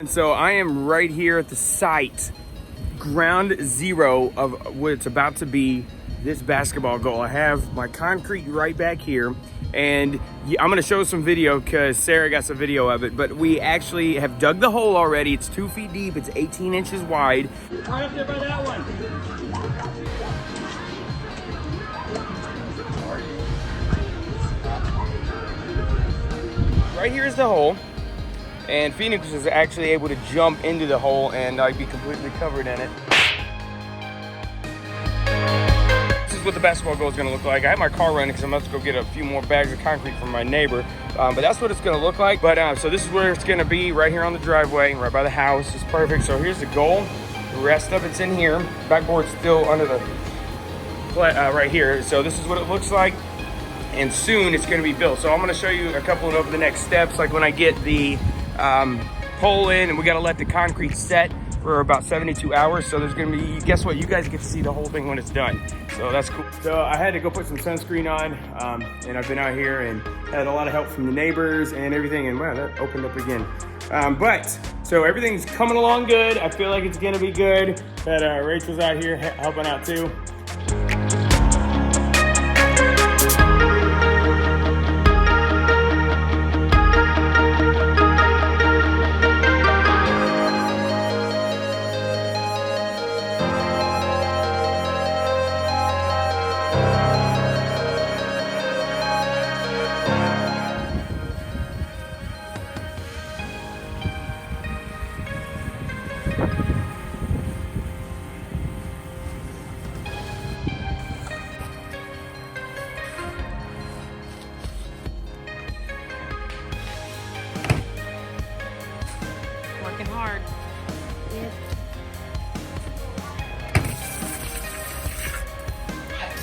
And so I am right here at the site, ground zero of what it's about to be, this basketball goal. I have my concrete right back here, and I'm gonna show some video because Sarah got some video of it, but we actually have dug the hole already. It's 2 feet deep, it's 18 inches wide. Right up there by that one. Right here is the hole. And Phoenix is actually able to jump into the hole and be completely covered in it. This is what the basketball goal is going to look like. I have my car running because I'm about to go get a few more bags of concrete from my neighbor. But that's what it's going to look like. But so this is where it's going to be, right here on the driveway, right by the house. It's perfect. So here's the goal. The rest of it's in here. Backboard's still under the right here. So this is what it looks like. And soon it's going to be built. So I'm going to show you a couple of the next steps, like when I get the pole in, and we got to let the concrete set for about 72 hours. So there's gonna be, guess what, you guys get to see the whole thing when it's done. So that's cool. So I had to go put some sunscreen on, and I've been out here and had a lot of help from the neighbors and everything, and wow, that opened up again. So everything's coming along good. I feel like it's gonna be good. That Rachel's out here helping out too. Working hard. Yep.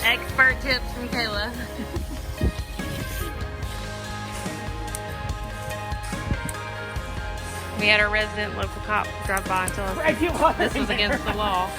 Expert tips from Kayla. We had our resident local cop drive by and tell us this was against the law.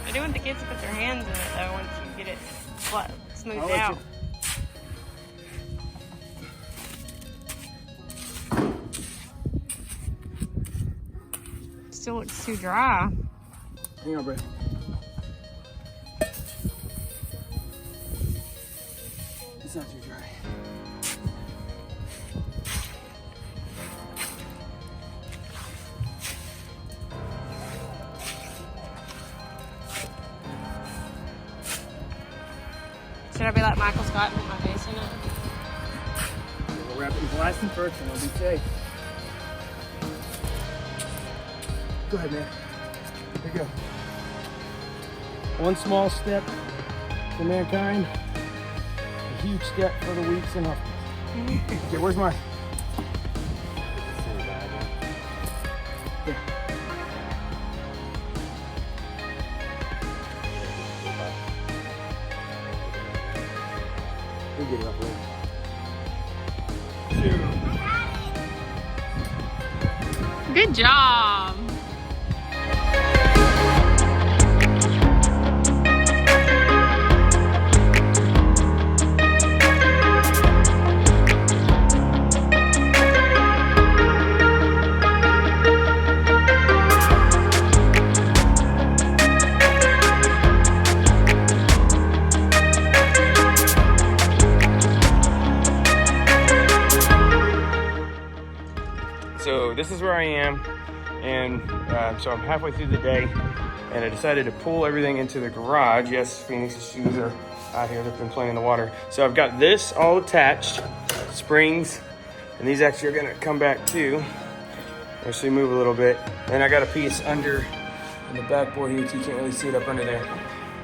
I do want the kids to put their hands in it though once you get it flat, smoothed out. Still looks too dry. Hang on, bro. It's not too dry. Should I be like Michael Scott and put my face in it? We'll wrap it in plastic first and we'll be safe. Go ahead, man. Here you go. One small step for mankind, a huge step for the weak and helpless. Okay, where's mine? Yeah. We'll get it up later. Good job. So this is where I am, and so I'm halfway through the day, and I decided to pull everything into the garage. Yes, Phoenix's shoes are out here. They've been playing in the water. So I've got this all attached, springs, and these actually are gonna come back too. Actually move a little bit. And I got a piece under in the backboard here, so you can't really see it up under there.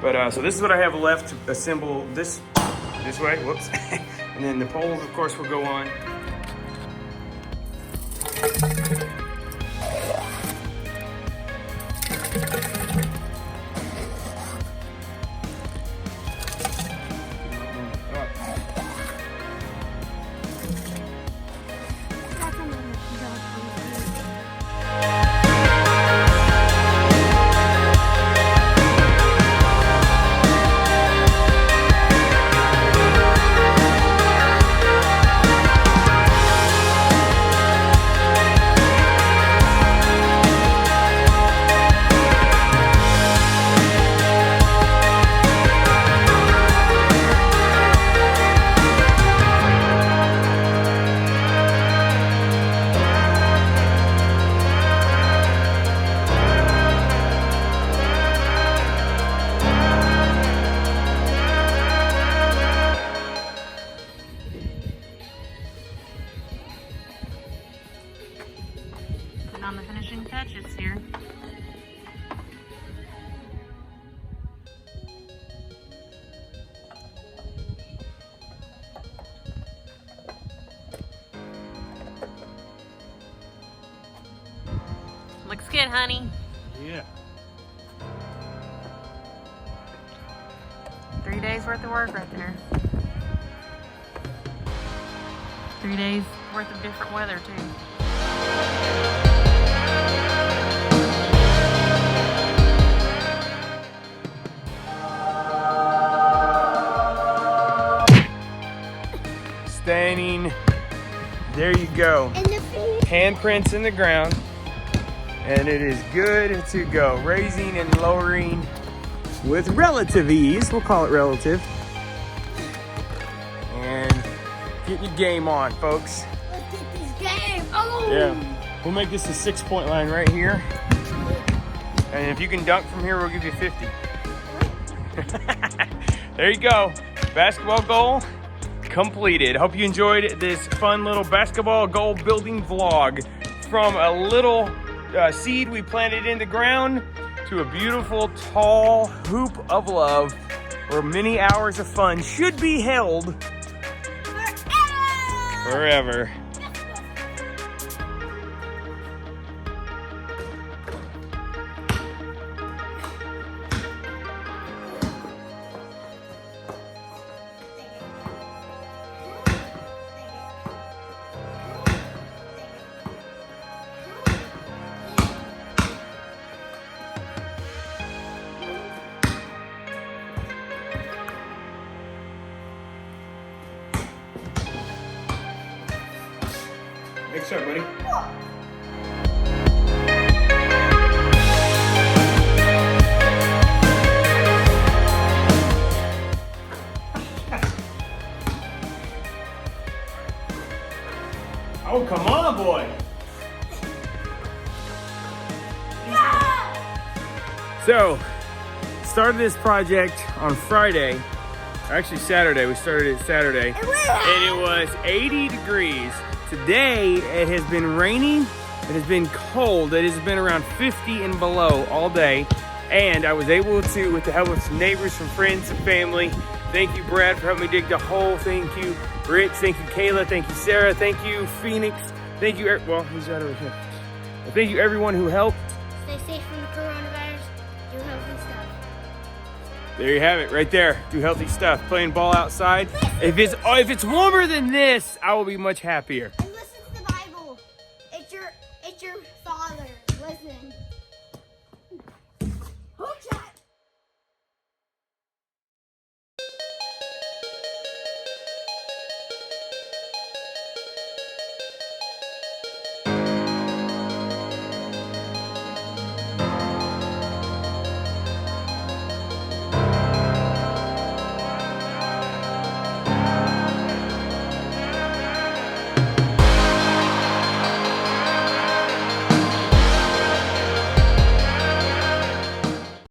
But so this is what I have left to assemble this way, whoops. And then the poles, of course, will go on. Looks good, honey. Yeah. 3 days worth of work right there. 3 days worth of different weather too. Standing. There you go. Handprints in the ground. And it is good to go. Raising and lowering with relative ease. We'll call it relative. And getting your game on, folks. Let's get this game. Oh! Yeah. We'll make this a 6-point line right here. And if you can dunk from here, we'll give you 50. There you go. Basketball goal completed. Hope you enjoyed this fun little basketball goal building vlog. From a little seed we planted in the ground to a beautiful tall hoop of love where many hours of fun should be held forever. Next up, buddy. Oh, come on, boy. So, started this project on Friday. Actually, Saturday. We started it Saturday. And it was 80 degrees. Today, it has been raining. It has been cold. It has been around 50 and below all day. And I was able to, with the help of some neighbors, some friends, some family. Thank you, Brad, for helping me dig the hole. Thank you, Rich. Thank you, Kayla. Thank you, Sarah. Thank you, Phoenix. Thank you, well, he's right over here. Well, thank you, everyone who helped. Stay safe from the coronavirus. Do healthy stuff. There you have it, right there. Do healthy stuff. Playing ball outside. If it's warmer than this, I will be much happier.